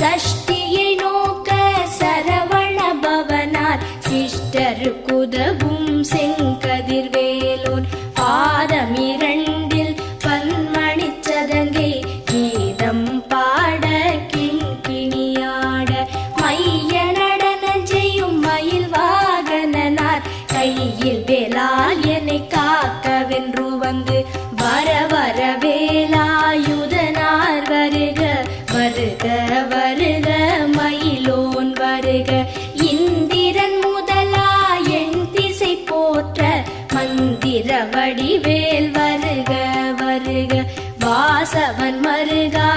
சஷ்டியை நோக்க சரவண பவனார் சிஷ்டருக்குதவும் செங்கதிர்வேலோன் பாதமிரண்டில் பன்மணிச் சதங்கை கீதம் பாட கிண்கிணியாட மைய நடனம் செய்யும் மயில் வாகனனார் கையில் வேலால் என்னை காக்கவென்று வந்து வர வர வேலாயுதனார் வருக வருக வருக மயிலோன் வருக இந்திரன் முதலா என் திசை போற்ற மந்திர வடிவேல் வருக வருக வாசவன் மருகா